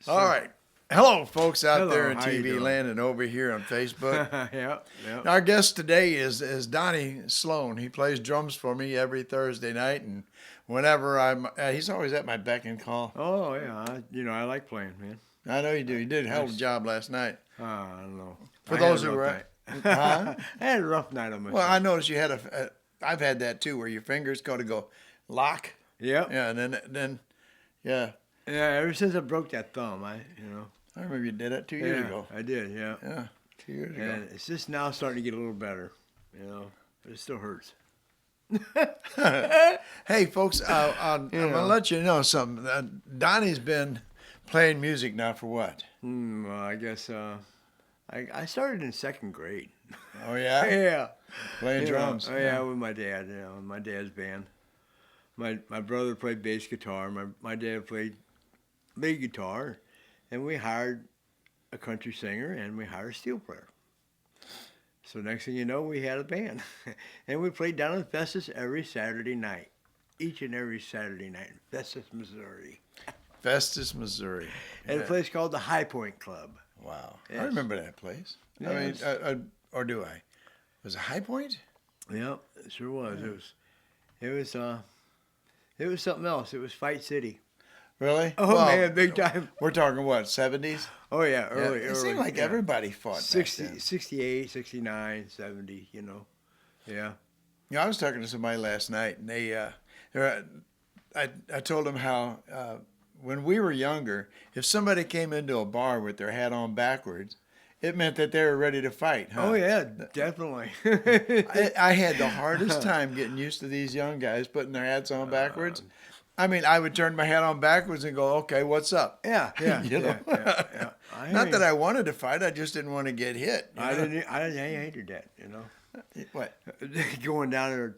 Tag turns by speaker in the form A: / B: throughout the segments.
A: All right. Hello, folks out
B: Hello,
A: there in
B: how you
A: TV
B: doing?
A: land and over here on Facebook.
B: Yeah.
A: Our guest today is Donnie Sloan. He plays drums for me every Thursday night, and whenever he's always at my beck and call.
B: Oh, yeah. I like playing, man.
A: I know you do. You did a hell of a job last night.
B: I don't know.
A: For
B: I
A: those
B: had a
A: who
B: rough
A: were,
B: night.
A: huh?
B: I had a rough night on myself.
A: Well, I noticed you had I've had that too, where your fingers go lock.
B: Yep.
A: Yeah, and then, yeah.
B: Yeah, ever since I broke that thumb, I
A: remember you did it 2 years ago.
B: I did, yeah.
A: Yeah, 2 years ago.
B: And it's just now starting to get a little better, but it still hurts.
A: Hey, folks, I'm going to let you know something. Donnie's been playing music now for what?
B: Well, I guess I started in second grade.
A: Oh, yeah?
B: Yeah.
A: Playing drums.
B: Oh, yeah, with my dad, my dad's band. My brother played bass guitar. My dad played lead guitar. And we hired a country singer and we hired a steel player. So next thing you know, we had a band. And we played down in Festus every Saturday night. Each and every Saturday night in Festus, Missouri.
A: Festus, Missouri.
B: At a place called the High Point Club.
A: Wow.
B: Yes.
A: I remember that place.
B: Yes.
A: I mean, or do I? Was it High Point?
B: Yep, it sure was. Yeah. It was something else. It was Fight City.
A: Really?
B: Oh, well, man, big time.
A: We're talking what, 70s?
B: Oh, yeah, early.
A: It seemed like everybody fought
B: 60,
A: back then.
B: 68, 69, 70, Yeah.
A: I was talking to somebody last night, and I told them how when we were younger, if somebody came into a bar with their hat on backwards, it meant that they were ready to fight. Huh?
B: Oh, yeah, definitely.
A: I had the hardest time getting used to these young guys putting their hats on backwards. I mean, I would turn my hat on backwards and go, okay, what's up?
B: Yeah.
A: Yeah. Not that I wanted to fight, I just didn't want to get hit.
B: I hated that,
A: What?
B: Going down there,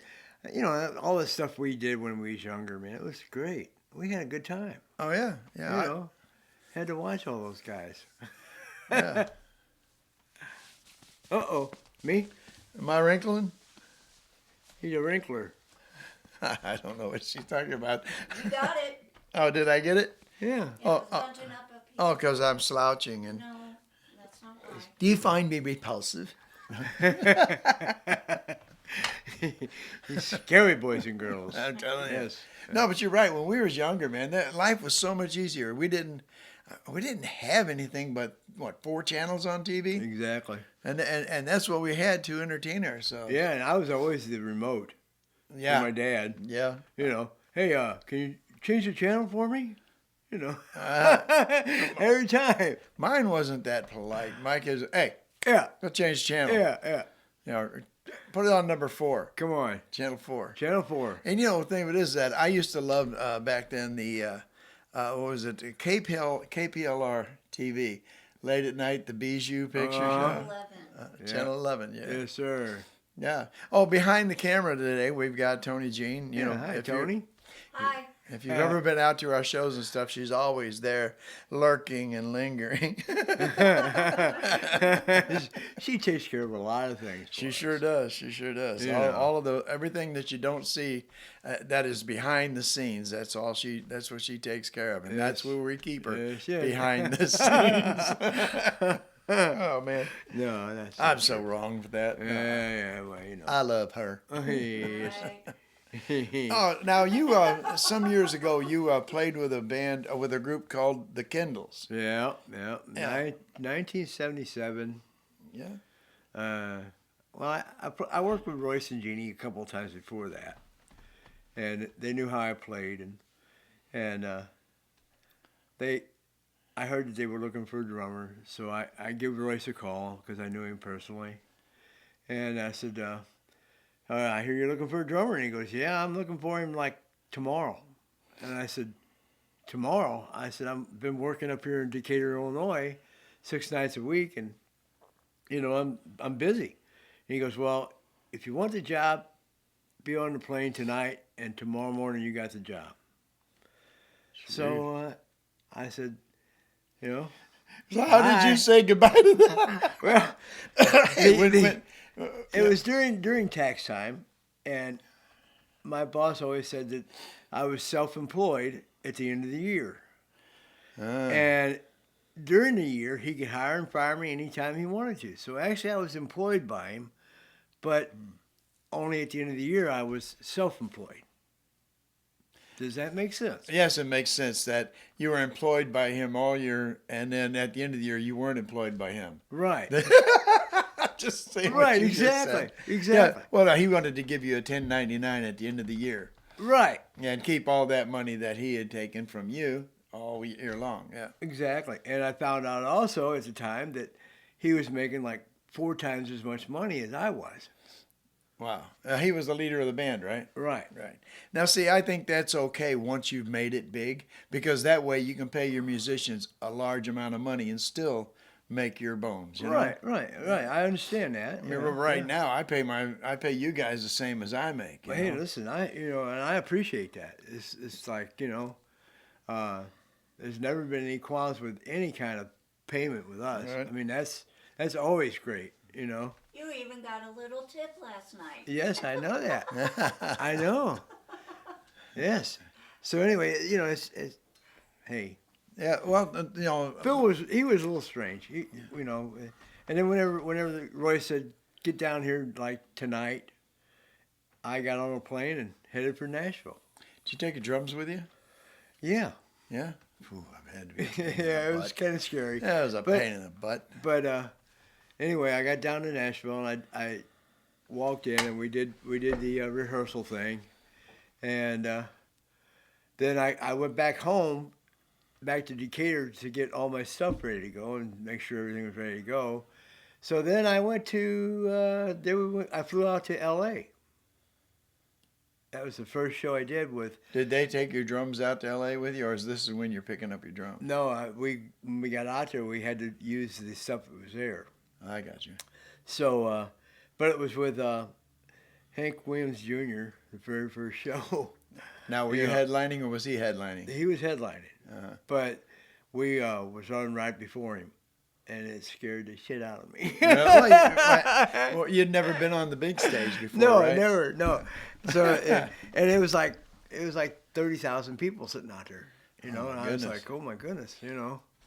B: all the stuff we did when we was younger, man, it was great. We had a good time.
A: Oh, yeah. Yeah.
B: Had to watch all those guys.
A: Yeah.
B: Uh-oh. Me?
A: Am I wrinkling?
B: He's a wrinkler.
A: I don't know what she's talking about.
C: You got it.
A: Oh, did I get it?
B: Yeah.
A: Oh,
C: Bunching up here.
A: Oh, because I'm slouching. And
C: No, that's not why.
A: do you find me repulsive?
B: He's scary, boys and girls.
A: I'm telling you.
B: Yes.
A: No, but you're right. When we was younger, man, life was so much easier. We didn't have anything but 4 channels on TV,
B: Exactly.
A: and that's what we had to entertain ourselves.
B: Yeah, and I was always the remote.
A: Yeah.
B: For my dad.
A: Yeah.
B: Hey, can you change the channel for me? Every time.
A: Mine wasn't that polite. Mike is, hey,
B: Yeah.
A: go change channel.
B: Yeah.
A: Put it on number 4.
B: Come on.
A: Channel 4.
B: Channel 4.
A: And the thing of it is that I used to love back then the what was it? KPLR TV. Late at night, the Bijou picture show.
C: 11.
A: Channel 11. Yeah.
B: Yes, sir.
A: Yeah. Oh, behind the camera today, we've got Toni Jean.
B: Hi, Toni.
C: Hi.
A: If you've ever been out to our shows and stuff, she's always there, lurking and lingering.
B: She takes care of a lot of things.
A: She sure does. She sure does.
B: Yeah.
A: All of everything that you don't see, that is behind the scenes. That's what she takes care of, and that's where we keep her,
B: Yes, yes.
A: behind the scenes. Oh man,
B: No,
A: I'm so wrong for that.
B: Yeah, well,
A: I love her.
B: Yes.
C: Right.
A: Oh, now you some years ago you played with a band with a group called the Kendalls.
B: Yeah.
A: Yeah.
B: 1977.
A: Yeah.
B: Well, I worked with Royce and Jeannie a couple of times before that, and they knew how I played, and I heard that they were looking for a drummer, so I gave Royce a call because I knew him personally, and I said, I hear you're looking for a drummer, and he goes, yeah, I'm looking for him like tomorrow, and I said, tomorrow? I said, I've been working up here in Decatur, Illinois, 6 nights a week, and I'm busy. And he goes, well, if you want the job, be on the plane tonight, and tomorrow morning you got the job. So I said,
A: So how did you say goodbye to that?
B: Well, it was during tax time, and my boss always said that I was self-employed at the end of the year. And during the year, he could hire and fire me anytime he wanted to. So actually, I was employed by him, but only at the end of the year, I was self-employed. Does that make sense?
A: Yes, it makes sense that you were employed by him all year, and then at the end of the year, you weren't employed by him.
B: Right.
A: Just saying what
B: Right,
A: you just
B: exactly.
A: said.
B: Exactly.
A: Yeah, well, he wanted to give you a 1099 at the end of the year.
B: Right.
A: And keep all that money that he had taken from you all year long. Yeah.
B: Exactly. And I found out also at the time that he was making like 4 times as much money as I was.
A: Wow. He was the leader of the band, right?
B: Right.
A: Right. Now, see, I think that's okay once you've made it big, because that way you can pay your musicians a large amount of money and still make your bones. You know?
B: Right. I understand that.
A: I mean, right now, I pay you guys the same as I make.
B: But hey, listen, and I appreciate that. It's like, there's never been any qualms with any kind of payment with us.
A: Right.
B: I mean, that's always great,
C: You even got a little tip last night.
B: Yes, I know that. I know. Yes. So anyway, it's hey.
A: Yeah. Well,
B: Phil was a little strange. And then whenever Roy said, "Get down here like tonight," I got on a plane and headed for Nashville.
A: Did you take your drums with you?
B: Yeah.
A: Yeah. Ooh, I've had to be.
B: Yeah, it was kind of scary.
A: Yeah, it was a pain in the butt.
B: But anyway, I got down to Nashville and I walked in and we did the rehearsal thing, and then I went back home, back to Decatur to get all my stuff ready to go and make sure everything was ready to go. So then I went to I flew out to L.A. That was the first show I did with.
A: Did they take your drums out to L.A. with you, or is this when you're picking up your drum?
B: No, when we got out there, we had to use the stuff that was there.
A: I got you.
B: So, but it was with Hank Williams Jr., the very first show.
A: Now, were you headlining, or was he headlining?
B: He was headlining,
A: Uh-huh.
B: but we was on right before him, and it scared the shit out of me.
A: Well, you'd never been on the big stage before,
B: No,
A: right?
B: never, no. So, and it was like 30,000 people sitting out there,
A: Oh,
B: and
A: my
B: I was
A: goodness.
B: like, oh my goodness,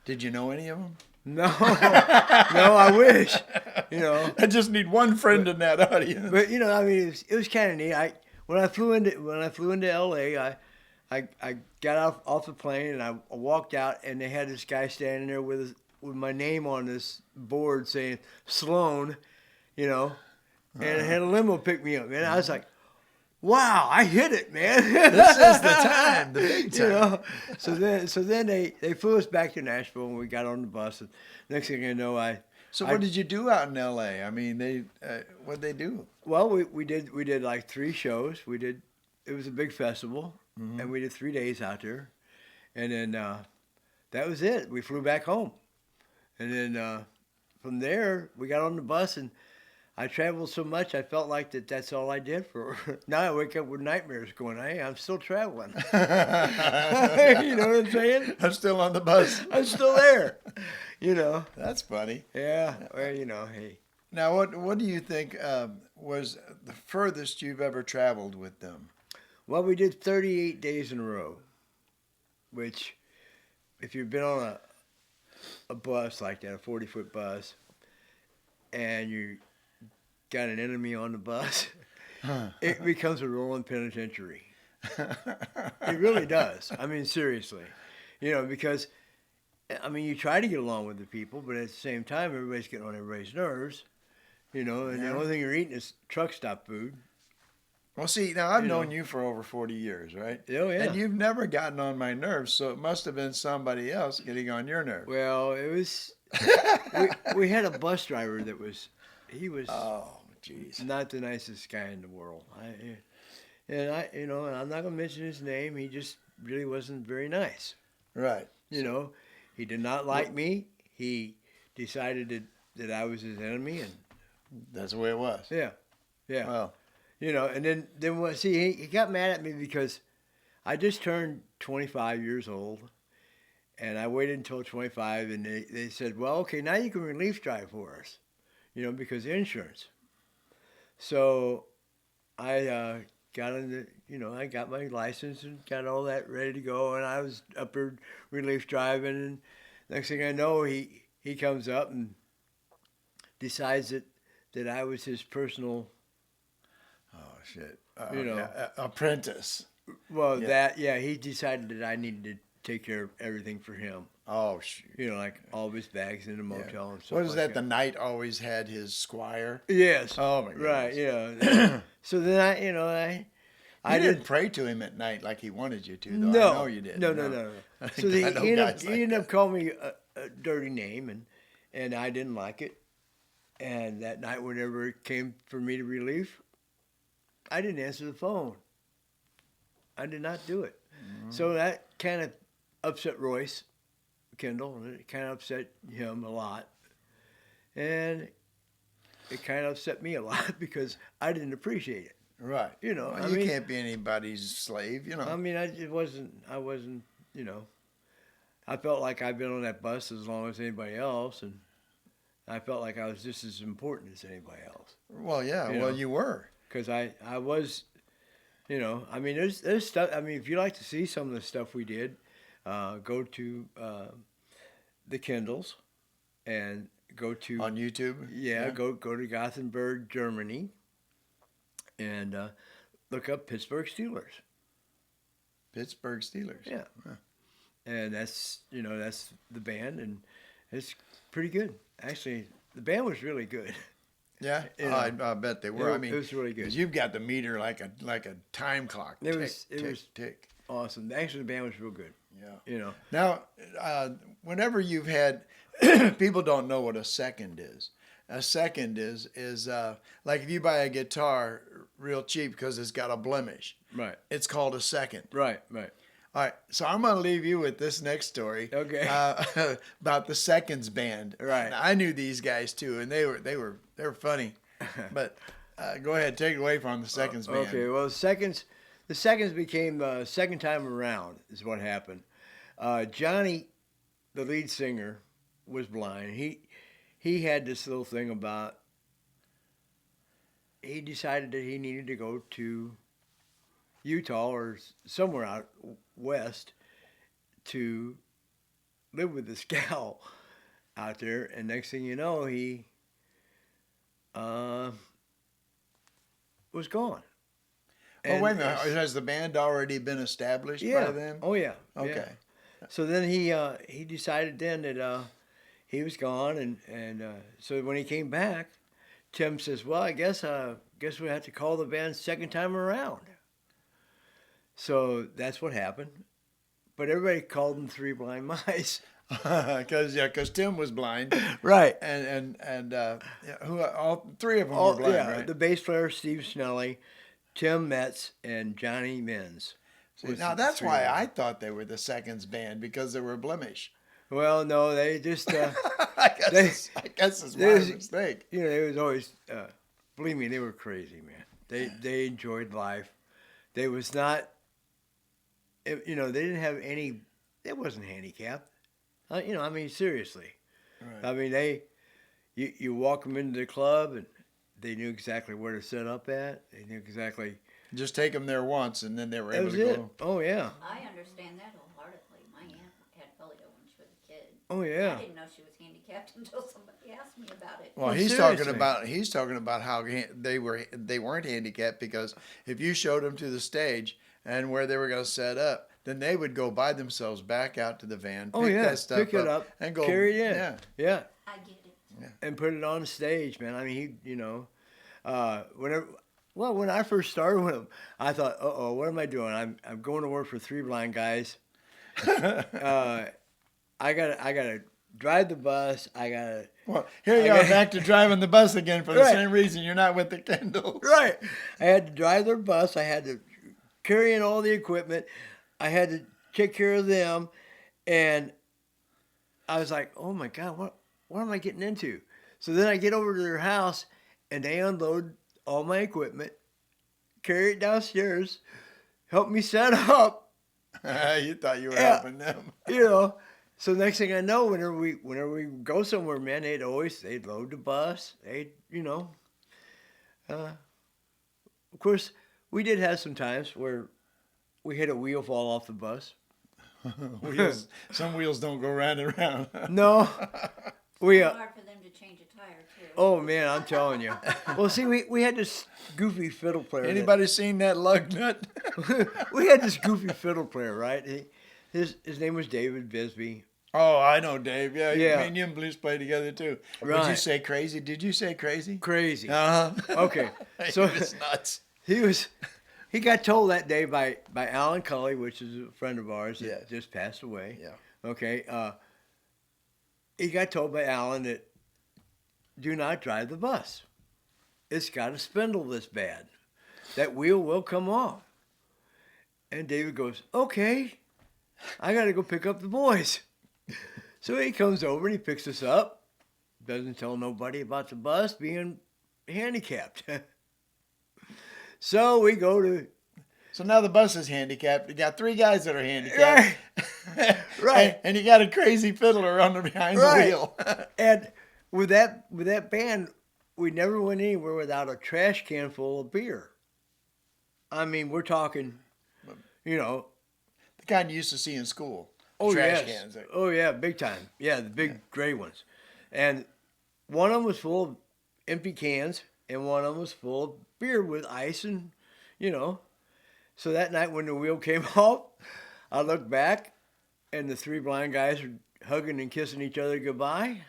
A: Did you know any of them?
B: No, no, I wish,
A: I just need one friend in that audience.
B: But I mean, it was kind of neat. When I flew into L.A., I got off the plane and I walked out, and they had this guy standing there with my name on this board saying Sloan, and it had a limo pick me up, man. I was like, wow, I hit it, man.
A: This is the time, the big time.
B: So then they flew us back to Nashville, and we got on the bus. And next thing I know,
A: So what did you do out in L.A.? I mean, what'd they do?
B: Well, we did like 3 shows. It was a big festival, and we did 3 days out there, and then that was it. We flew back home, and then from there we got on the bus, and I traveled so much I felt like that's all I did for. Now I wake up with nightmares, going, "Hey, I'm still traveling." You know what I'm saying?
A: I'm still on the bus.
B: I'm still there.
A: That's funny.
B: Yeah. Well, hey.
A: Now, what do you think was the furthest you've ever traveled with them?
B: Well, we did 38 days in a row, which, if you've been on a bus like that, a 40-foot bus, and you got an enemy on the bus, it becomes a rolling penitentiary. It really does. I mean, seriously. Because, I mean, you try to get along with the people, but at the same time, everybody's getting on everybody's nerves, and the only thing you're eating is truck stop food.
A: Well, see, now I've known you for over 40 years, right?
B: Oh, yeah.
A: And you've never gotten on my nerves, so it must have been somebody else getting on your nerves.
B: Well, it was, we had a bus driver that was, he was not the nicest guy in the world. And I'm not going to mention his name. He just really wasn't very nice.
A: Right.
B: He did not like me. He decided that I was his enemy, and
A: That's the way it was.
B: yeah.
A: Well,
B: And then he got mad at me because I just turned 25 years old, and I waited until 25, and they said, well, okay, now you can relief drive for us, because of insurance. So I got I got my license and got all that ready to go, and I was up there relief driving, next thing I know, he comes up and decides that I was his personal,
A: Oh shit!
B: You know.
A: yeah, apprentice.
B: well,
A: Yeah.
B: he decided that I needed to take care of everything for him.
A: Oh shoot!
B: You know, like all of his bags in the motel and stuff
A: What is
B: like
A: that? The knight always had his squire.
B: Yes.
A: Oh my
B: Right,
A: goodness.
B: yeah. So then I
A: You didn't
B: did.
A: pray to him at night like he wanted you to, though.
B: No.
A: I know you didn't.
B: No.
A: I
B: So he
A: know
B: ended
A: guys
B: up,
A: like
B: he ended
A: that.
B: up calling me a dirty name, and I didn't like it. And that night, whenever it came for me to relief, I didn't answer the phone. I did not do it. So that kind of upset Royce Kendall, and it kind of upset him a lot. And it kind of upset me a lot because I didn't appreciate it.
A: Right.
B: You know,
A: Well,
B: I
A: you
B: mean,
A: can't be anybody's slave, you know.
B: I mean, I wasn't, you know, I felt like I've been on that bus as long as anybody else, and I felt like I was just as important as anybody else.
A: Well, yeah.
B: You
A: Well,
B: know.
A: you were.
B: Because I was, you know, I mean, there's stuff. I mean, if you like to see some of the stuff we did, go to the Kendalls, and go to
A: On YouTube.
B: go to Gothenburg, Germany, and look up Pittsburgh Steelers.
A: Pittsburgh Steelers.
B: Yeah.
A: Huh.
B: And that's the band, and it's pretty good. Actually, the band was really good.
A: Yeah.
B: You
A: Oh,
B: know.
A: I bet they were. I mean,
B: it was really good.
A: 'cause you've got the meter like a time clock.
B: It
A: Tick,
B: was- it
A: tick,
B: was-
A: tick.
B: Awesome. Actually, the band was real good.
A: Yeah.
B: You know.
A: Now, whenever you've had, people don't know what a second is. A second is like if you buy a guitar real cheap because it's got a blemish.
B: Right.
A: It's called a second.
B: Right.
A: All right, so I'm going to leave you with this next story.
B: Okay.
A: About the Seconds band.
B: Right.
A: And I knew these guys too, and they were funny. But go ahead, take it away from the Seconds band.
B: Okay. Well, the seconds became second time around is what happened. Johnny, the lead singer, was blind. He had this little thing about. He decided that he needed to go to Utah or somewhere out west to live with this gal out there, and next thing you know, he was gone.
A: Oh, wait a minute. Has the band already been established by then?
B: Oh yeah.
A: Okay.
B: Yeah. So then he decided then that he was gone, and so when he came back, Tim says, "Well, I guess we have to call the band second time around." So that's what happened. But everybody called them Three Blind Mice.
A: Because Tim was blind,
B: Right.
A: and all three of them were blind, right?
B: The bass player, Steve Snelly, Tim Metz, and Johnny Menz.
A: See, now that's why I thought they were the Seconds band, because they were blemish.
B: Well, no, they just,
A: I guess it's my mistake.
B: you know, they was always, believe me, they were crazy, man. They enjoyed life. They was not, you know, they didn't have any, they wasn't handicapped. You know, I mean, seriously.
A: Right.
B: I mean, you walk them into the club, and they knew exactly where to set up at. They knew exactly.
A: Just take them there once, and then they were
B: That
A: able
B: was
A: to
B: it.
A: go.
B: Oh, yeah.
C: I understand that wholeheartedly. My aunt had polio when she was a kid.
B: Oh, yeah.
C: I didn't know she was handicapped until somebody asked me about it.
A: Well,
B: Well,
A: he's
B: seriously.
A: talking about how they weren't handicapped, because if you showed them to the stage and where they were going to set up, then they would go by themselves back out to the van, pick
B: Oh, yeah.
A: that stuff
B: Pick it up,
A: and go
B: carry it in.
A: Yeah.
B: Yeah.
C: I get it.
B: And put it on the stage, man. I mean, he, you know, when I first started with him, I thought, what am I doing? I'm going to work for Three Blind Guys. I gotta drive the bus. I gotta.
A: Well, here you are back to driving the bus again for the
B: Right.
A: same reason you're not with the Kendalls.
B: Right. I had to drive their bus. I had to carry in all the equipment. I had to take care of them. And I was like, oh my God, what am I getting into? So then I get over to their house, and they unload all my equipment, carry it downstairs, help me set up,
A: You thought you were
B: Yeah.
A: helping them.
B: you know. So next thing I know, whenever we go somewhere, man, they'd load the bus. You know. Of course, we did have some times where we had a wheel fall off the bus.
A: Wheels, some wheels don't go round and round.
B: No, we
C: It's hard for them to change a tire too.
B: oh man, I'm telling you. Well, see, we had this goofy fiddle player.
A: Anybody seen that lug nut?
B: We had this goofy fiddle player, right? His name was David Bisbee.
A: Oh, I know, Dave. Yeah,
B: Yeah.
A: me and you and Blues play together too. Did you
B: Right.
A: say crazy? Did you say crazy?
B: Crazy.
A: Uh-huh.
B: Okay, so
A: He was nuts.
B: he got told that day by Alan Cully, which is a friend of ours that
A: Yes.
B: just passed away.
A: Yeah.
B: Okay, he got told by Alan that do not drive the bus. It's got a spindle this bad. That wheel will come off. And David goes, okay, I got to go pick up the boys. So he comes over and he picks us up. Doesn't tell nobody about the bus being handicapped. So we go to...
A: So now the bus is handicapped. You got 3 guys that are handicapped.
B: Right.
A: And you got a crazy fiddler on the behind the
B: Right.
A: wheel.
B: And with that band, we never went anywhere without a trash can full of beer. I mean, we're talking, you know,
A: The kind you used to see in school.
B: oh
A: Trash
B: yes.
A: cans.
B: Oh yeah, big time. Yeah, the big gray ones. And one of them was full of empty cans, and one of them was full of beer with ice and, you know. So that night when the wheel came off, I looked back, and the 3 blind guys were hugging and kissing each other goodbye.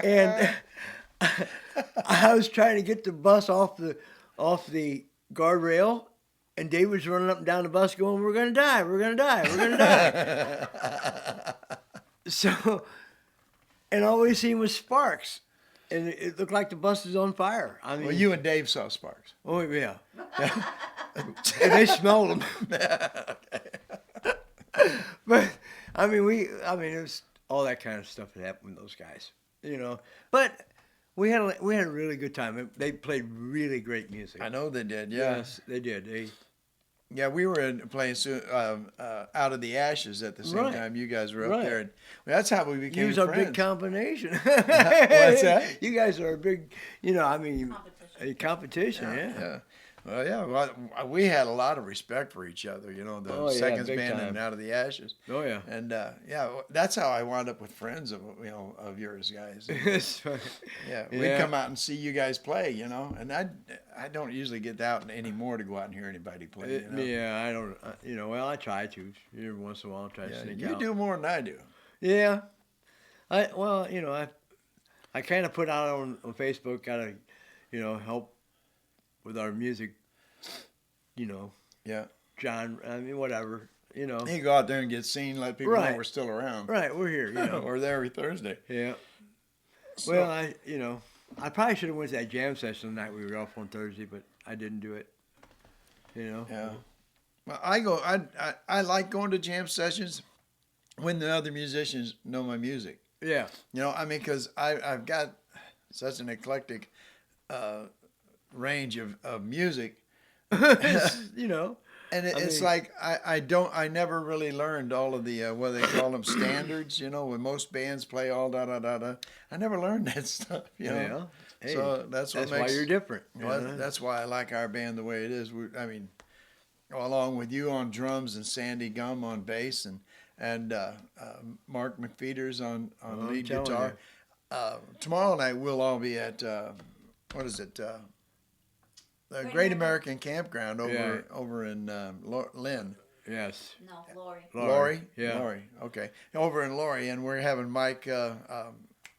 B: and I was trying to get the bus off the guardrail, and Dave was running up and down the bus going, we're going to die, we're going to die, we're going to die. So, and all we seen was sparks. And it looked like the bus was on fire. I mean,
A: Well, you and Dave saw sparks.
B: oh yeah. And they smelled them. But I mean, it was all that kind of stuff that happened with those guys, you know. But we had a really good time. They played really great music.
A: I know they did, yeah.
B: Yes, they did.
A: Yeah, we were playing Out of the Ashes at the same
B: Right.
A: time you guys were up
B: Right.
A: there. And that's how we became
B: Use our
A: friends.
B: big combination.
A: What's that?
B: You guys are a big, you know, I mean,
C: Competition.
B: a competition, yeah.
A: Yeah. Well, yeah, well, we had a lot of respect for each other, you know, the
B: Oh, yeah,
A: Seconds
B: big
A: Band
B: time.
A: and Out of the Ashes.
B: Oh, yeah.
A: And yeah, that's how I wound up with friends of yours guys.
B: It's funny.
A: Yeah, we'd
B: Yeah.
A: come out and see you guys play, you know, and I don't usually get out anymore to go out and hear anybody play. You know?
B: Yeah, I don't, you know, well, I try to. Every once in a while, I try to
A: Yeah,
B: sneak
A: you
B: out.
A: do more than I do.
B: Yeah. Well, you know, I kind of put out on Facebook, got to, you know, help with our music, you know,
A: Yeah,
B: John, I mean, whatever, you know.
A: you go out there and get seen, let people know
B: Right.
A: we're still around.
B: Right, we're here, you know.
A: We're there every Thursday.
B: Yeah.
A: So-
B: Well, I probably should have went to that jam session the night we were off on Thursday, but I didn't do it. You know.
A: Yeah. Well, I like going to jam sessions when the other musicians know my music.
B: Yeah.
A: You know, I mean, because I've got such an eclectic range of music,
B: You know.
A: and it's
B: mean-
A: like I never really learned all of the what they call them standards. You know, when most bands play all da da da da, I never learned that stuff. You know.
B: Yeah. Hey,
A: So that's what
B: why
A: makes
B: you're different.
A: Well,
B: you know?
A: that's why I like our band the way it is. I mean, along with you on drums and Sandy Gum on bass and Mark McFeeters on
B: I'm
A: lead
B: telling
A: guitar. Tomorrow night we'll all be at what is it? The Great American Campground over in Lynn.
B: Yes.
C: No, Lori.
A: Lori?
B: Yeah.
A: Lori. Okay. Over in Lori, and we're having Mike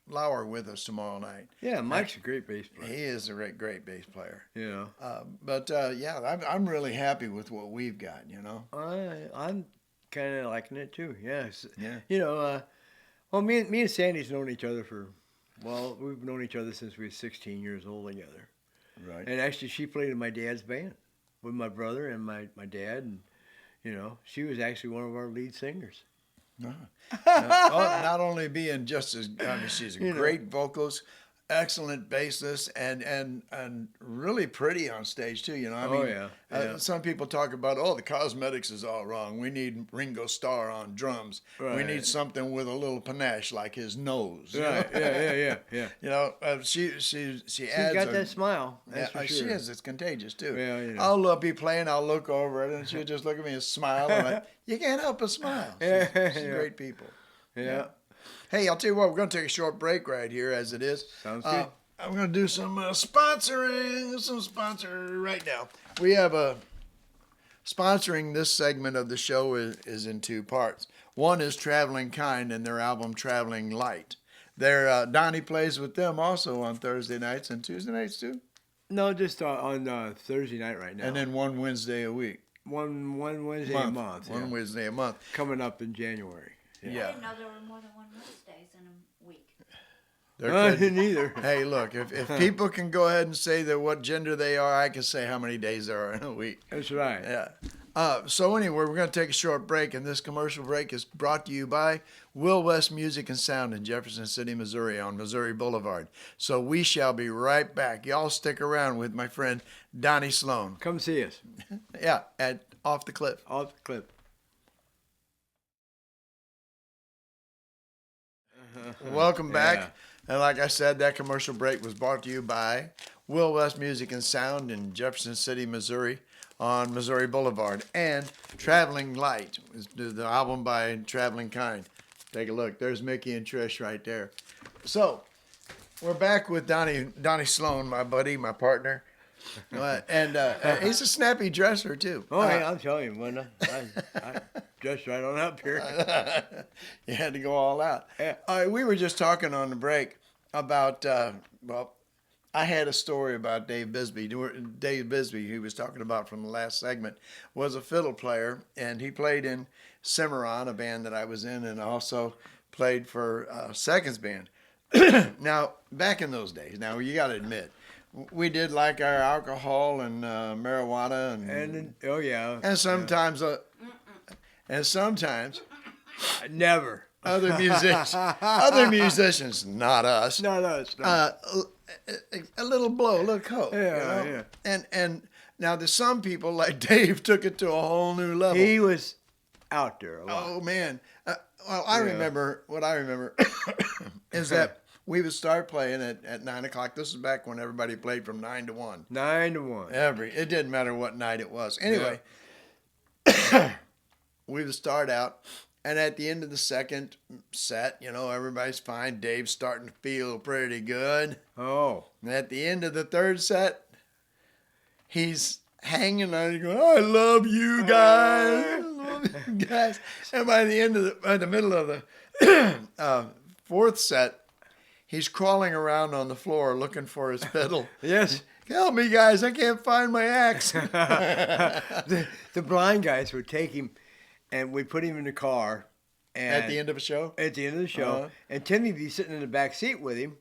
A: Lauer with us tomorrow night.
B: Yeah, Mike's a great bass
A: He
B: player.
A: is a great bass player.
B: You know.
A: But yeah, I'm really happy with what we've got. You know.
B: I'm kind of liking it too. Yes.
A: Yeah.
B: You know, well, me and Sandy's known each other we've known each other since we were 16 years old together.
A: Right.
B: And actually, she played in my dad's band with my brother and my dad, and you know, she was actually one of our lead singers.
A: Not only being just as, I mean, she's a
B: You know.
A: great vocalist, excellent bassist and really pretty on stage too. You know, I mean,
B: yeah.
A: some people talk about the cosmetics is all wrong. We need Ringo Starr on drums. We
B: Right.
A: need something with a little panache like his nose. you
B: Right.
A: know?
B: Yeah.
A: You know, she
B: She
A: adds
B: got that smile. That's
A: yeah,
B: for
A: she
B: sure.
A: is. It's contagious too.
B: Yeah, you know.
A: I'll be playing. I'll look over it, and she'll just look at me and smile. I'm like, you can't help but smile. She's
B: Yeah.
A: great people.
B: Yeah.
A: Hey, I'll tell you what. We're going to take a short break right here, as it is.
B: Sounds good.
A: I'm going to do some sponsoring. Some sponsor right now. We have sponsoring this segment of the show is in two parts. One is Travelin Kind and their album Travelin Light. Donnie plays with them also on Thursday nights and Tuesday nights too.
B: No, just on Thursday night right now.
A: And then one Wednesday a week.
B: one Wednesday a month.
A: One Wednesday a month.
B: Coming up in January.
C: I didn't know there were more than one Wednesdays in a week.
A: They're
B: I
A: good.
B: didn't either.
A: Hey, look, if people can go ahead and say that what gender they are, I can say how many days there are in a week.
B: That's right.
A: Yeah. So anyway, we're going to take a short break, and this commercial break is brought to you by Will West Music and Sound in Jefferson City, Missouri on Missouri Blvd. So we shall be right back. Y'all stick around with my friend Donnie Sloan.
B: Come see us.
A: Yeah, at Off the Cliff.
B: Off the clip.
A: Welcome back.
B: Yeah.
A: And like I said, that commercial break was brought to you by Will West Music and Sound in Jefferson City, Missouri on Missouri Blvd. And Travelin Light is the album by Travelin Kind. Take a look. There's Mickey and Trish right there. So we're back with Donnie Sloan, my buddy, my partner. And he's a snappy dresser, too.
B: Oh, yeah, I'll tell you, when I dressed right on up here.
A: You had to go all out.
B: Yeah.
A: We were just talking on the break about, I had a story about Dave Bisbee. Dave Bisbee, who was talking about from the last segment, was a fiddle player, and he played in Cimarron, a band that I was in, and also played for Seconds Band. Now, back in those days, now you got to admit, we did like our alcohol and marijuana and sometimes
B: Never.
A: other musicians, not us.
B: Not us. No.
A: A little blow, a little coke.
B: Yeah,
A: you know? And now there's some people like Dave took it to a whole new level.
B: He was out there a lot.
A: Oh man. I remember what I remember is that we would start playing at 9 o'clock. This is back when everybody played from 9 to 1.
B: 9 to 1.
A: It didn't matter what night it was. Anyway, we would start out, and at the end of the second set, everybody's fine. Dave's starting to feel pretty good.
B: Oh.
A: And at the end of the third set, he's hanging on and going, I love you guys. I love you guys. And by the middle of the fourth set, he's crawling around on the floor looking for his fiddle.
B: Yes.
A: Help me, guys. I can't find my axe.
B: The blind guys would take him, and we'd put him in the car. And
A: At the end of a show?
B: At the end of the show.
A: Uh-huh.
B: And Timmy would be sitting in the back seat with him,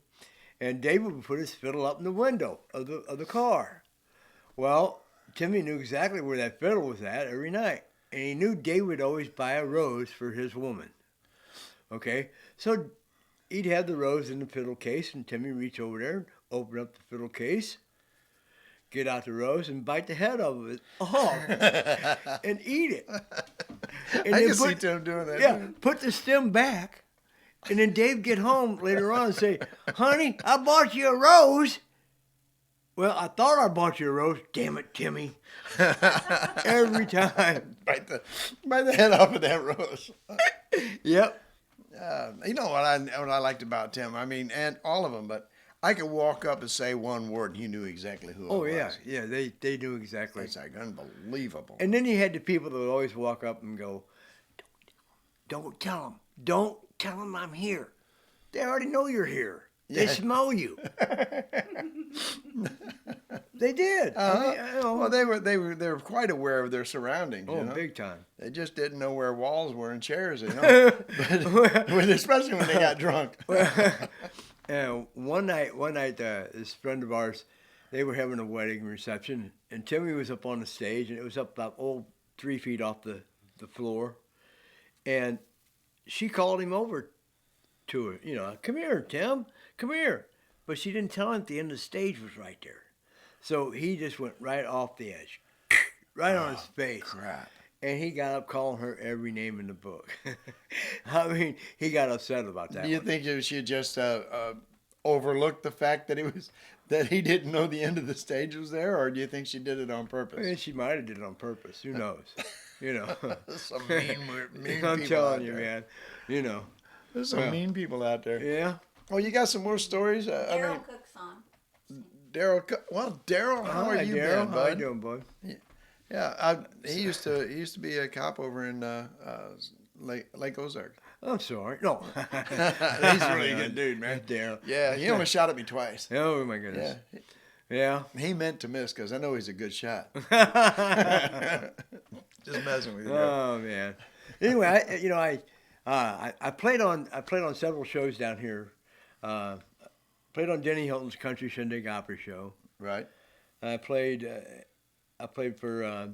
B: and David would put his fiddle up in the window of the car. Well, Timmy knew exactly where that fiddle was at every night. And he knew Dave would always buy a rose for his woman. Okay? So he'd have the rose in the fiddle case, and Timmy reach over there, open up the fiddle case, get out the rose, and bite the head of it off and eat it. And
A: I
B: then
A: can see Tim doing that.
B: Yeah, put the stem back, and then Dave get home later on and say, honey, I bought you a rose. Well, I thought I bought you a rose. Damn it, Timmy. Every time.
A: Bite the head off of that rose.
B: Yep.
A: You know what I liked about Tim? I mean, and all of them, but I could walk up and say one word and he knew exactly who
B: Oh,
A: it
B: yeah.
A: was.
B: Yeah, they knew exactly.
A: It's like unbelievable.
B: And then you had the people that would always walk up and go, don't tell them. Don't tell them I'm here. They already know you're here. They smell you. They did.
A: Well, they were quite aware of their surroundings.
B: Oh, big time.
A: They just didn't know where walls were and chairs. But especially when they got drunk.
B: One night, this friend of ours, they were having a wedding reception, and Timmy was up on the stage, and it was up about 3 feet off the floor, and she called him over to her. Come here, Tim, come here. but she didn't tell him at the end of the stage was right there. So he just went right off the edge, right on his face.
A: Crap.
B: And he got up calling her every name in the book. I mean, he got upset about that.
A: Do you think she just overlooked the fact that he didn't know the end of the stage was there, or do you think she did it on purpose?
B: And she might have did it on purpose. Who knows? You know.
A: Some mean
B: I'm
A: people
B: telling
A: out
B: you,
A: there.
B: man. You know.
A: There's some mean people out there.
B: Yeah.
A: Oh, you got some more stories?
C: Daryl Cook's on.
A: Daryl. Well, Daryl, how are
B: Hi,
A: you
B: Daryl.
A: been,
B: How you
A: bud?
B: doing, bud?
A: Yeah, he used to be a cop over in Lake Ozark.
B: I'm sorry. No.
A: He's a really good dude, man.
B: Daryl.
A: Yeah, he almost shot at me twice.
B: Oh my goodness.
A: Yeah,
B: Yeah.
A: he meant to miss because I know he's a good shot. Just messing with you. Bro.
B: Oh man. Anyway, I played on several shows down here. Played on Denny Hilton's Country Shindig Opry show.
A: Right.
B: I played for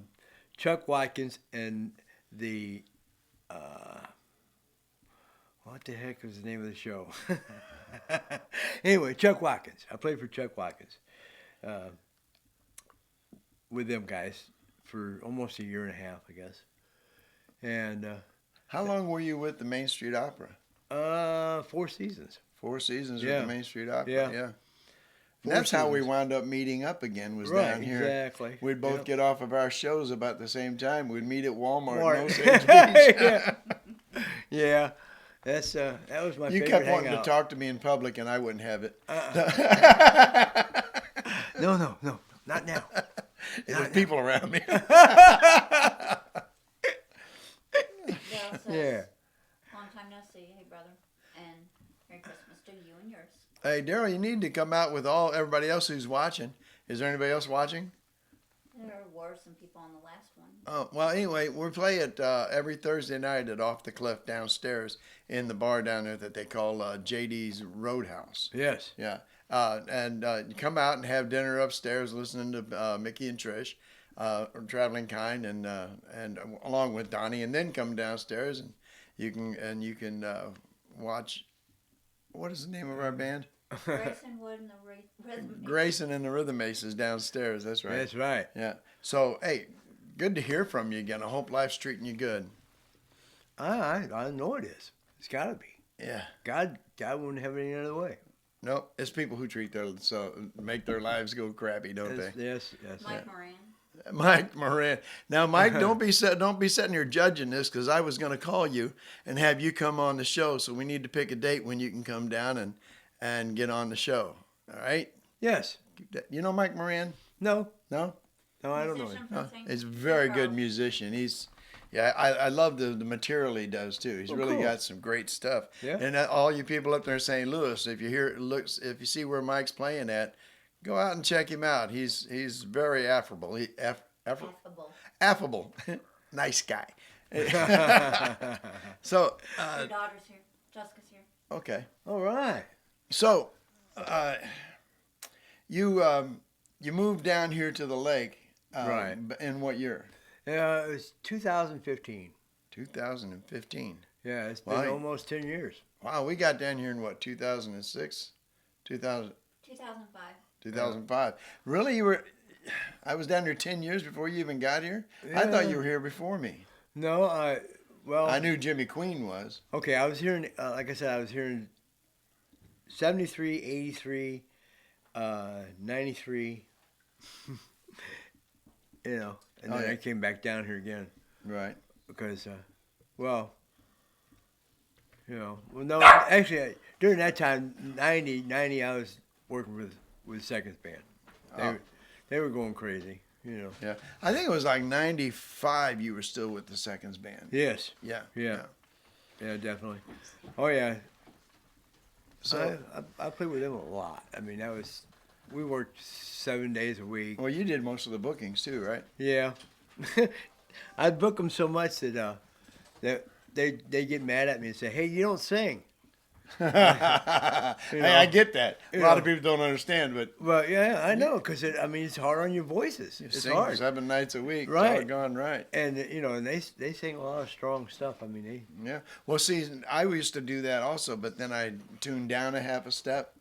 B: Chuck Watkins and the what the heck was the name of the show? Anyway, Chuck Watkins. I played for Chuck Watkins with them guys for almost a year and a half, I guess. And
A: How long were you with the Main Street Opera?
B: 4 seasons.
A: 4 seasons
B: Yeah.
A: with the Main Street Opera.
B: Yeah.
A: Yeah.
B: Four
A: That's how we
B: seasons.
A: wound up meeting up again. Was
B: Right,
A: down here.
B: exactly.
A: We'd both
B: Yep.
A: get off of our shows about the same time. We'd meet at Walmart in
B: Mark.
A: Osage Beach.
B: Yeah. Yeah. That's that was my
A: You
B: favorite
A: kept wanting
B: hangout.
A: to talk to me in public, and I wouldn't have it.
B: No, not now.
A: There was people around me.
C: Dale says,
B: Yeah.
C: long time no see. Hey, brother. And Merry Christmas to you and yours.
A: Hey, Daryl, you need to come out with everybody else who's watching. Is there anybody else watching?
C: There were some people on the last one.
A: Oh, well, anyway, we play it every Thursday night at Off the Cliff downstairs in the bar down there that they call JD's Roadhouse.
B: Yes.
A: Yeah. And you come out and have dinner upstairs listening to Mickey and Trish, Travelin Kind, and along with Donnie, and then come downstairs and you can watch. What is the name of our band?
C: Grayson Wood and the Rhythm.
A: Grayson and the Rhythm Aces downstairs. That's right.
B: That's right.
A: Yeah. So, hey, good to hear from you again. I hope life's treating you good.
B: I know it is. It's got to be.
A: Yeah.
B: God wouldn't have it any other way.
A: No, it's people who make their lives go crappy, don't they?
B: Yes.
C: Mike Moran.
A: Mike Moran. Now, Mike, don't be sitting here judging this because I was going to call you and have you come on the show. So we need to pick a date when you can come down and get on the show. All right?
B: Yes.
A: You know Mike Moran?
B: No,
A: No?
B: I don't know
C: Musician
B: him.
C: from
A: No.
C: St.
A: He's a very good
C: Charles.
A: musician. I love the material he does too. He's really
B: cool.
A: got some great stuff.
B: Yeah.
A: And all you people up there in St. Louis, if you see where Mike's playing at, go out and check him out. He's very affable. Affable. Nice guy. So,
C: Your daughter's here. Jessica's here.
A: okay.
B: All right.
A: So, you moved down here to the lake.
B: Right.
A: In what year?
B: It was 2015.
A: 2015.
B: Yeah, it's been
A: Wow.
B: almost 10 years.
A: Wow, we got down here in what, 2006?
C: 2005.
A: 2005. Really? I was down here 10 years before you even got here? I thought you were here before me.
B: No, well,
A: I knew Jimmy Queen was.
B: okay, I was here in, like I said, I was here in 73, 83, 93, and then I came back down here again
A: Right.
B: because, well, no, actually, during that time, 90, I was working with Seconds Band. They were going crazy,
A: Yeah. I think it was like 95 you were still with the Seconds Band.
B: Yes.
A: Yeah.
B: Yeah, definitely. Oh, yeah.
A: So,
B: I played with them a lot. I mean, we worked 7 days a week.
A: well, you did most of the bookings too, right?
B: Yeah. I'd book them so much that they get mad at me and say, "Hey, you don't sing."
A: Hey, I get that. A lot of people don't understand, but
B: Well, yeah, I know, because it's hard on your voices. It's
A: sing
B: hard.
A: 7 nights a week.
B: Right.
A: Gone right.
B: And and they sing a lot of strong stuff. I mean,
A: Yeah. Well, see, I used to do that also, but then I tuned down a half a step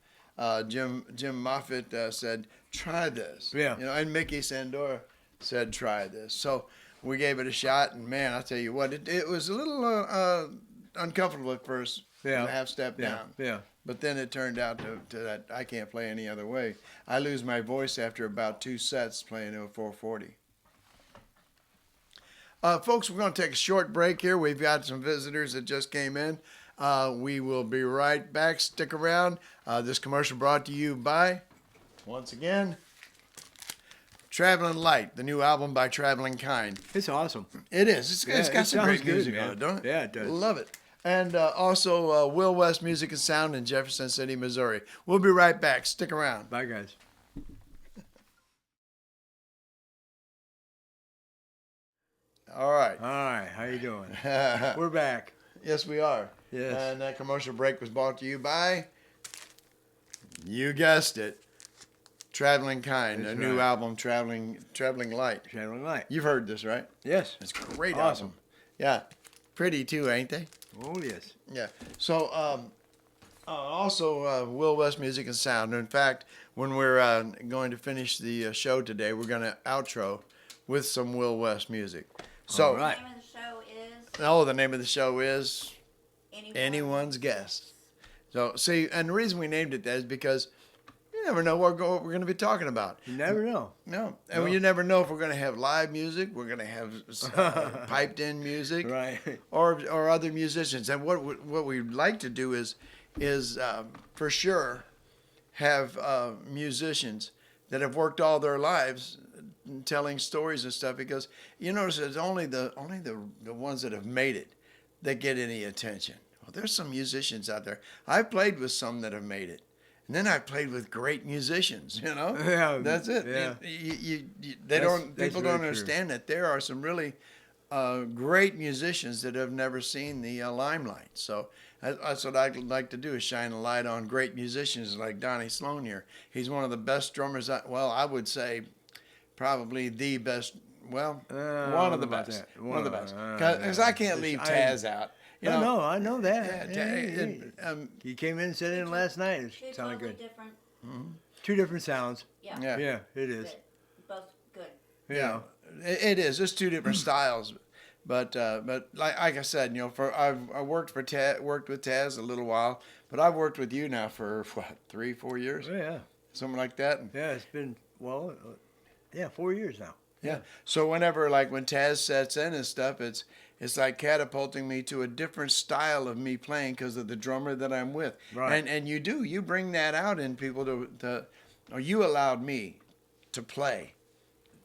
A: Jim Moffitt said, "Try this."
B: Yeah.
A: And Mickey Sandora said, "Try this." So we gave it a shot, and man, I tell you what, it was a little uncomfortable at first.
B: Yeah.
A: A half step down.
B: Yeah.
A: But then it turned out to that I can't play any other way. I lose my voice after about 2 sets playing a 440. Folks, we're going to take a short break here. We've got some visitors that just came in. We will be right back. Stick around. This commercial brought to you by, once again, Travelin Light, the new album by Travelin Kind.
B: It's awesome.
A: It is. It's got some great
B: good,
A: music
B: man.
A: on it, don't it?
B: Yeah, it does.
A: Love it. And also Will West Music and Sound in Jefferson City, Missouri. We'll be right back. Stick around.
B: Bye, guys.
A: All right.
B: All right. How you doing? We're back.
A: Yes, we are.
B: Yes.
A: And that commercial break was brought to you by, you guessed it, Travelin Kind,
B: That's
A: a new
B: right.
A: album, Travelin Light.
B: Travelin Light.
A: You've heard this, right?
B: Yes.
A: It's a great
B: Awesome.
A: album. Yeah. Pretty too, ain't they?
B: Oh, yes.
A: Yeah. So also Will West Music and Sound. In fact, when we're going to finish the show today, we're going to outro with some Will West music. So,
B: All right.
C: The name of the show is
A: the name of the show is Anyone's Guess. So, see, and the reason we named it that is because you never know what we're going to be talking about.
B: You never know.
A: No. And
B: No.
A: you never know if we're going to have live music, we're going to have piped-in music,
B: Right.
A: or other musicians. And what we'd like to do is for sure have musicians that have worked all their lives telling stories and stuff, because you notice it's only the ones that have made it that get any attention. Well, there's some musicians out there. I've played with some that have made it. And then I've played with great musicians,
B: Yeah,
A: That's it.
B: yeah.
A: People
B: very
A: don't
B: true.
A: understand that there are some really great musicians that have never seen the limelight. So that's what I'd like to do, is shine a light on great musicians like Donnie Sloan here. He's one of the best drummers. I would say probably the best. Well, one of the best. One of the best. Because I can't leave Taz out.
B: No, I know that.
A: Yeah,
B: You came in and sat in last night. It
C: two
B: sounded
C: totally
B: good.
C: different.
B: Two different sounds.
C: Yeah.
A: Yeah.
B: Yeah, it is.
C: Good. Both good.
B: Yeah.
A: It is. It's two different styles, but like I said, I worked with Taz a little while, but I've worked with you now for what, 3-4 years,
B: Yeah.
A: something like that.
B: Yeah, it's been 4 years now.
A: Yeah. So whenever, like when Taz sets in and stuff, it's like catapulting me to a different style of me playing because of the drummer that I'm with.
B: Right.
A: And you bring that out in people or you allowed me to play.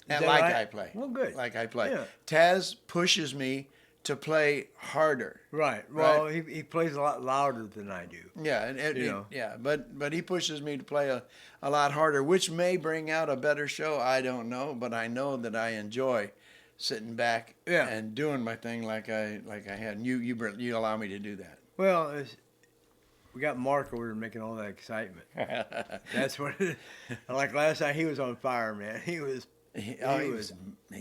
A: And
B: that
A: like
B: right?
A: I play.
B: Well, good.
A: Like I play.
B: Yeah.
A: Taz pushes me to play harder.
B: Right. Well, he plays a lot louder than I do.
A: Yeah, but he pushes me to play a lot harder, which may bring out a better show. I don't know, but I know that I enjoy sitting back and doing my thing like I had. And you allow me to do that.
B: Well, we got Mark over there making all that excitement. That's what it is. Like last night, he was on fire, man. He was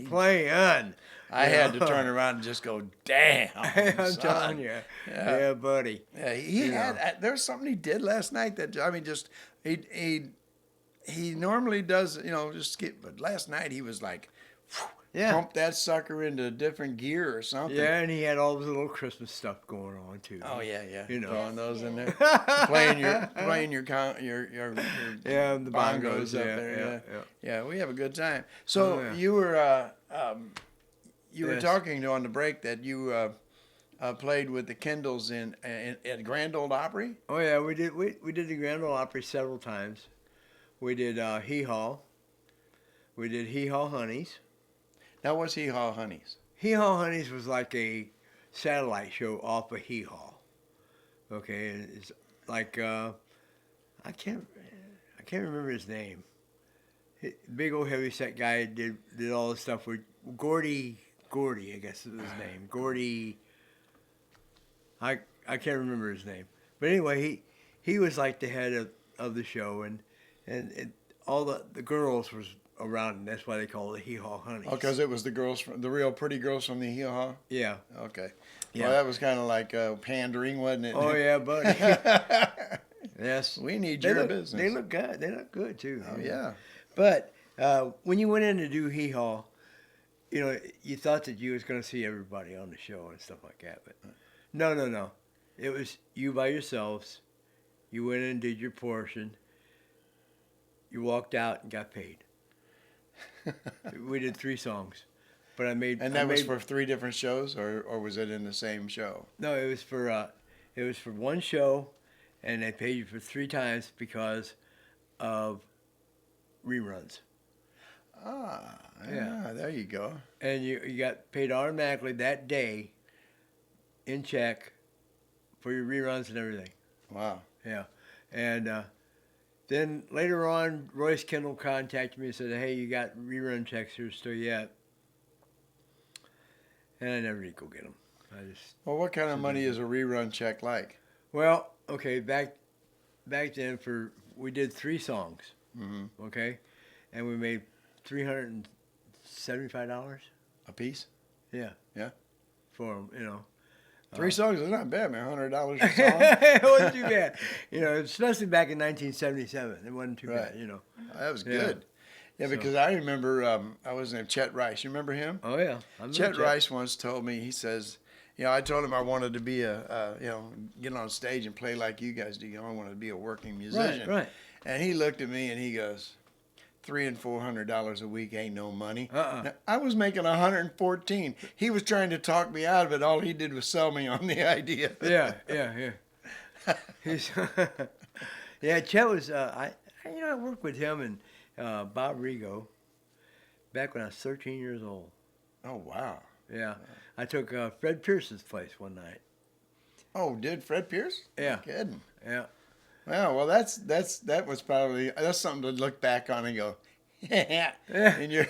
B: playing.
A: I had to turn around and just go, damn.
B: I'm
A: son.
B: telling you. Yeah, buddy.
A: Yeah, he had. There was something he did last night that just he normally does, just skip. But last night he was like, pump that sucker into a different gear or something.
B: Yeah, and he had all this little Christmas stuff going on too.
A: Oh yeah.
B: Throwing
A: those in there, playing your
B: the
A: bongos up there. Yeah, we have a good time. So you were talking on the break that you played with the Kendalls at Grand Ole Opry.
B: Oh yeah, we did the Grand Ole Opry several times. We did Hee Haw. We did Hee Haw Honeys.
A: Now, what's Hee Haw Honeys?
B: Hee Haw Honeys was like a satellite show off of Hee Haw. Okay, it's like I can't remember his name. Big old heavyset guy did all this stuff with Gordy, I guess is his name. Gordy. I can't remember his name, but anyway, he was like the head of the show, and all the girls was around, and that's why they call it Hee Haw Honeys.
A: Oh, because it was the real pretty girls from the Hee Haw?
B: Yeah.
A: Okay.
B: Yeah.
A: Well, that was kind of like pandering, wasn't it?
B: Oh, yeah, buddy. Yes.
A: We need
B: They
A: your
B: look,
A: business.
B: They look good. They look good too.
A: Oh yeah.
B: But when you went in to do Hee Haw, you know, you thought that you was going to see everybody on the show and stuff like that. But no. It was you by yourselves. You went in and did your portion. You walked out and got paid. We did 3 songs. But
A: And that was for 3 different shows, or was it in the same show?
B: No, it was for one show, and they paid you for 3 times because of reruns.
A: Ah,
B: Yeah.
A: yeah, there you go.
B: And you got paid automatically that day in check for your reruns and everything.
A: Wow.
B: Yeah. And then later on, Royce Kendall contacted me and said, hey, you got rerun checks here still yet? And I never did go get them.
A: Well, what kind of money is a rerun check like?
B: Well, okay, back then we did 3 songs,
A: Mm-hmm.
B: okay? And we made $375.
A: A piece?
B: Yeah.
A: Yeah.
B: For them, you know.
A: 3 songs is not bad, man. $100 a song.
B: It wasn't too bad. You know, especially back in 1977. It wasn't too
A: Right.
B: bad, you know.
A: That was
B: Yeah.
A: good. Yeah, because I remember I was named Chet Rice. You remember him?
B: Oh, yeah.
A: Chet Rice once told me, he says, I told him I wanted to be get on stage and play like you guys do. I wanted to be a working musician.
B: Right.
A: And he looked at me and he goes, $300 and $400 a week ain't no money.
B: Uh-uh.
A: Now, I was making $114. He was trying to talk me out of it. All he did was sell me on the idea.
B: Yeah. He's yeah, Chet was, I worked with him and Bob Rigo back when I was 13 years old.
A: Oh, wow.
B: Yeah. I took Fred Pierce's place one night.
A: Oh, did Fred Pierce?
B: Yeah.
A: No kidding.
B: Yeah.
A: Well, that was probably, that's something to look back on and go, yeah. And you're,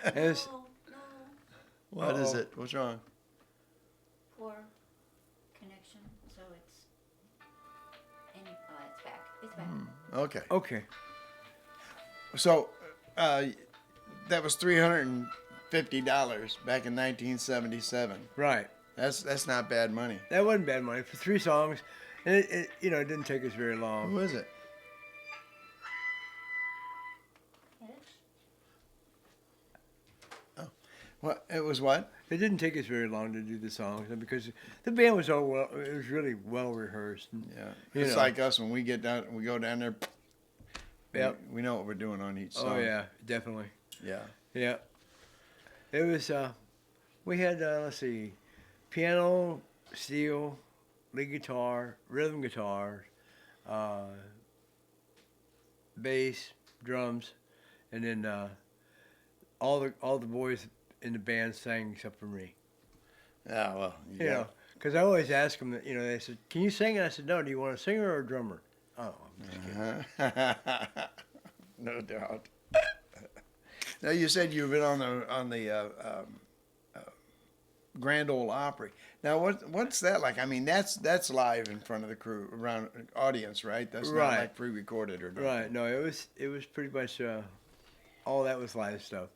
B: It's,
C: No.
A: what is it? What's wrong?
C: Poor connection. So it's back. It's back.
A: Okay.
B: okay.
A: So, that was $350 back in 1977.
B: Right.
A: That's not bad money.
B: That wasn't bad money for 3 songs. And it it didn't take us very long.
A: Who is it? What? It was what?
B: It didn't take us very long to do the songs because the band was it was really well rehearsed. And,
A: Yeah.
B: You
A: It's
B: know.
A: like us when we go down there.
B: Yep.
A: We know what we're doing on each song.
B: Oh yeah, definitely.
A: Yeah.
B: Yeah. It was we had let's see, piano, steel, lead guitar, rhythm guitar, bass, drums, and then all the boys in the band sang except for me.
A: Yeah. Well.
B: You know, because I always ask them, they said, "Can you sing?" And I said, "No. Do you want a singer or a drummer?" Oh, I'm just kidding.
A: No doubt. Now you said you've been on the Grand Ole Opry. Now what's that like? I mean, that's live in front of the crew, around audience, right? That's not
B: Right.
A: like pre-recorded or nothing.
B: Right. No, it was pretty much all that was live stuff.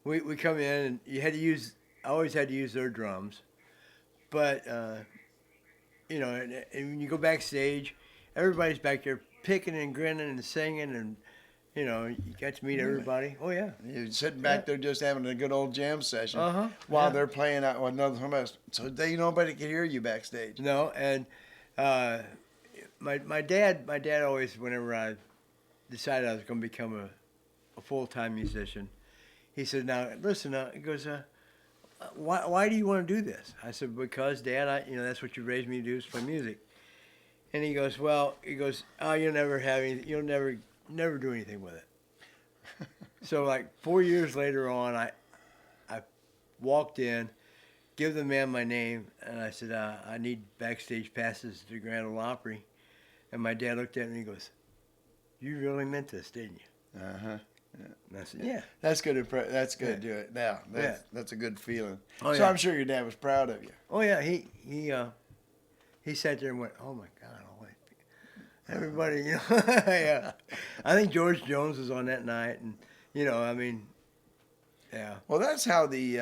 B: We come in and I always had to use their drums, but and when you go backstage, everybody's back there picking and grinning and singing, and you got to meet everybody. Oh yeah.
A: You're sitting back there just having a good old jam session
B: Yeah.
A: while they're playing out somebody else. So nobody can hear you backstage.
B: No, and my dad always, whenever I decided I was going to become a full-time musician, he said, "Now listen," he goes, "Why do you want to do this?" I said, "Because, Dad, that's what you raised me to do, is play music." And he goes, "Oh, you'll never have anything. You'll never do anything with it." So like 4 years later on, I walked in, give the man my name, and I said, "I need backstage passes to Grand Ole Opry." And my dad looked at me and he goes, "You really meant this, didn't you?"
A: Uh-huh.
B: And I said, "Yeah."
A: That's good. That's good.
B: Yeah.
A: Do it now.
B: Yeah.
A: That's a good feeling.
B: Oh,
A: So
B: yeah.
A: I'm sure your dad was proud of you.
B: Oh yeah, he sat there and went, "Oh my God, all these people." Everybody, yeah. I think George Jones was on that night, and yeah.
A: Well, that's how the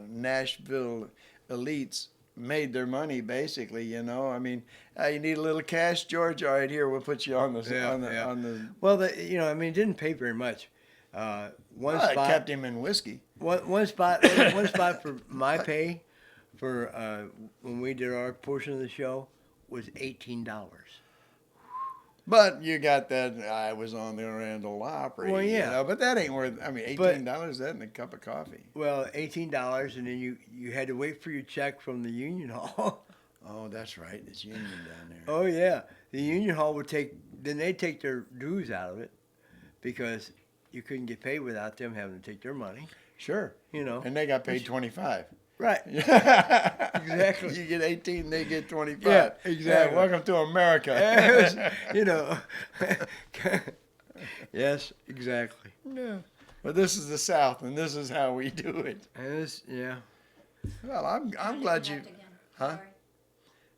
A: Nashville elites made their money basically. You know, I mean, you need a little cash, George. All right, here we'll put you on the on the.
B: Well, I mean, it didn't pay very much. One
A: Well,
B: spot
A: it kept him in whiskey.
B: one spot for my pay for when we did our portion of the show was $18.
A: But you got that. I was on the Oriental Opry.
B: Well, yeah.
A: You know, but that ain't worth. I mean, $18 that and a cup of coffee.
B: Well, $18, and then you had to wait for your check from the union hall.
A: Oh, that's right. It's union down there.
B: Oh yeah, the union hall they'd take their dues out of it because you couldn't get paid without them having to take their money.
A: Sure.
B: You know,
A: And they got paid 25.
B: right?
A: Exactly. You get 18, they get 25.
B: Yeah, exactly.
A: Yeah, welcome to America.
B: You know. Yes, exactly.
A: Yeah. But this is the South, and this is how we do it.
B: Yeah.
A: Well, I'm glad you.
C: Disconnect again.
A: Huh?
C: Sorry.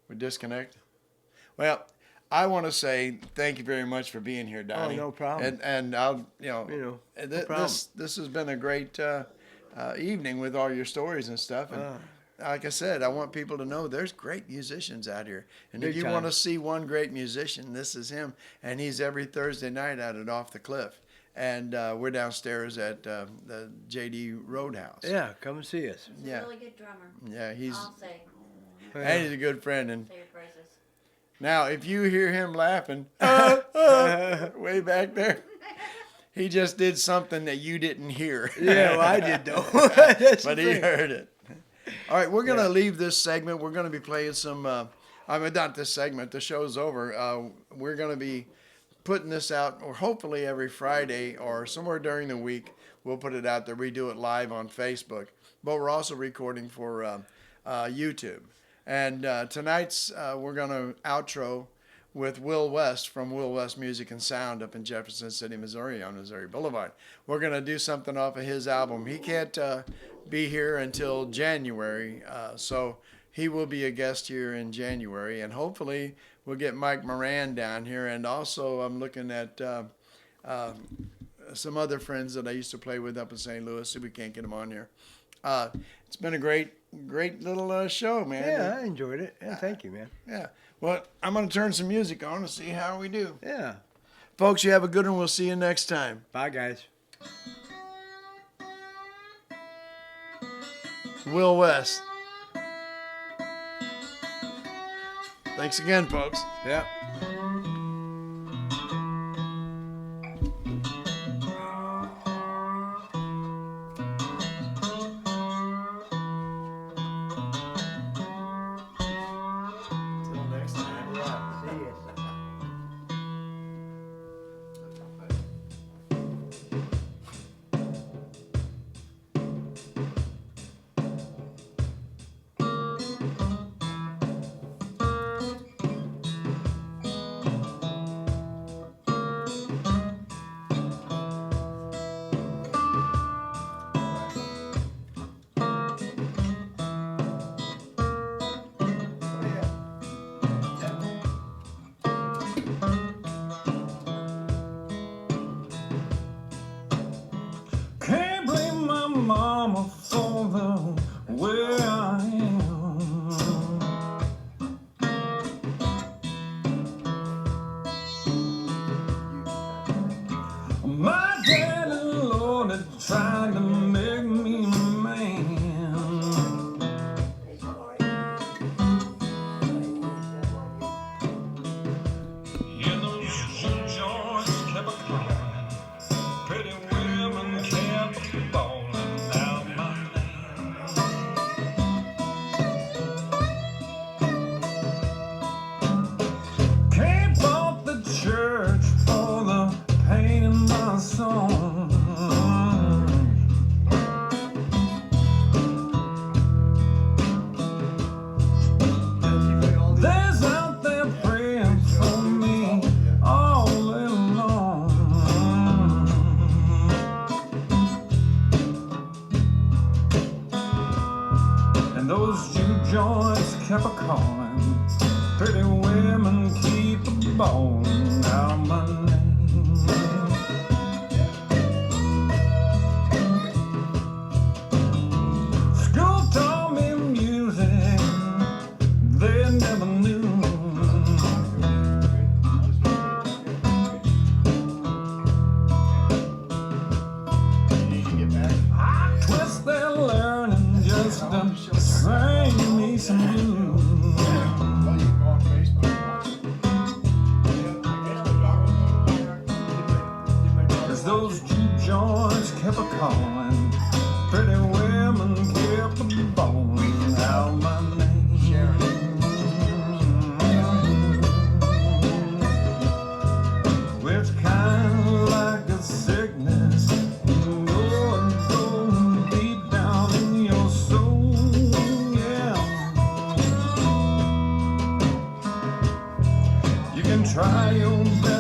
A: We disconnect. Well, I want to say thank you very much for being here, Donnie.
B: no problem.
A: And I'll
B: no problem.
A: this has been a great evening with all your stories and stuff. And like I said, I want people to know there's great musicians out here. And if
B: Big
A: you
B: time.
A: want to see one great musician, this is him. And he's every Thursday night out at Off the Cliff. And we're downstairs at the JD Roadhouse.
B: Yeah, come and see us.
C: He's
A: Yeah.
C: a really good drummer.
A: Yeah,
C: I'll say.
A: and he's a good friend. And
C: Say your praises.
A: now, if you hear him laughing way back there, he just did something that you didn't hear.
B: Yeah, well, I did though. That's
A: But
B: the
A: he
B: thing.
A: heard it. All right, we're going to leave this segment. We're going to be playing some, I mean, not this segment, the show's over. We're going to be putting this out, or hopefully every Friday or somewhere during the week, we'll put it out there. We do it live on Facebook. But we're also recording for YouTube. And tonight's, we're going to outro with Will West from Will West Music and Sound up in Jefferson City, Missouri on Missouri Blvd. We're going to do something off of his album. He can't be here until January, so he will be a guest here in January. And hopefully we'll get Mike Moran down here. And also I'm looking at some other friends that I used to play with up in St. Louis, so we can't get them on here. It's been a great little show, man.
B: Yeah, I enjoyed it. Yeah, thank you, man.
A: Yeah. Well, I'm going to turn some music on and see how we do.
B: Yeah.
A: Folks, you have a good one. We'll see you next time.
B: Bye, guys.
A: Will West. Thanks again, folks.
B: Yeah.
A: Until next time.
B: See you.
D: Can't blame my mama for the way I am. My daddy, Lord, is trying to make me a man. Yeah, those joints kept a calling. Pretty women kept bawling out my name. Can't fault the church for the pain in my soul. There's out there praying for me all alone. And those Jew joints kept a calling. Pretty women keep a bawling out my name. School taught me music. calling. Pretty women kept bawling out my name. Which kind like a sickness, you know and go deep down in your soul, yeah. You can try your best